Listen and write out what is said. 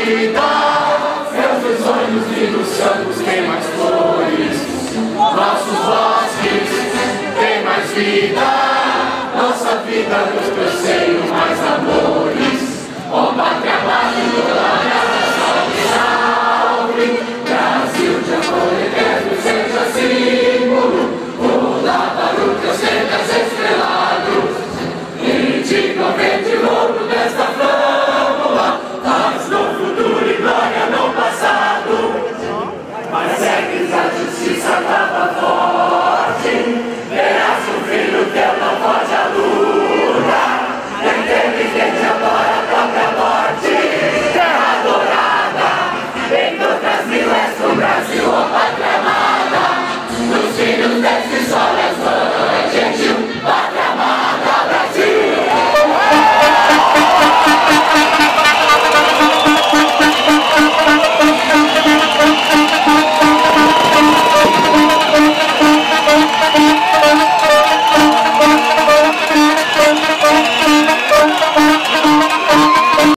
vida, meus sonhos e dos campos tem mais flores, nossos bosques tem mais vida, nossa vida nos trouxeram mais amores. Ó pátria amada, glória, salve, salve, Brasil de amor eterno seja símbolo, o lavaro que ostentas estrelado, indica o verde louco desta flâmula, paz no futuro e glória no passado. Mas segues a justiça tava forte, verás o filho teu não foge à luta, inteligente adora a própria morte, terra dourada, entre outras mil és o Brasil, ó pátria amada, nos filhos deste sol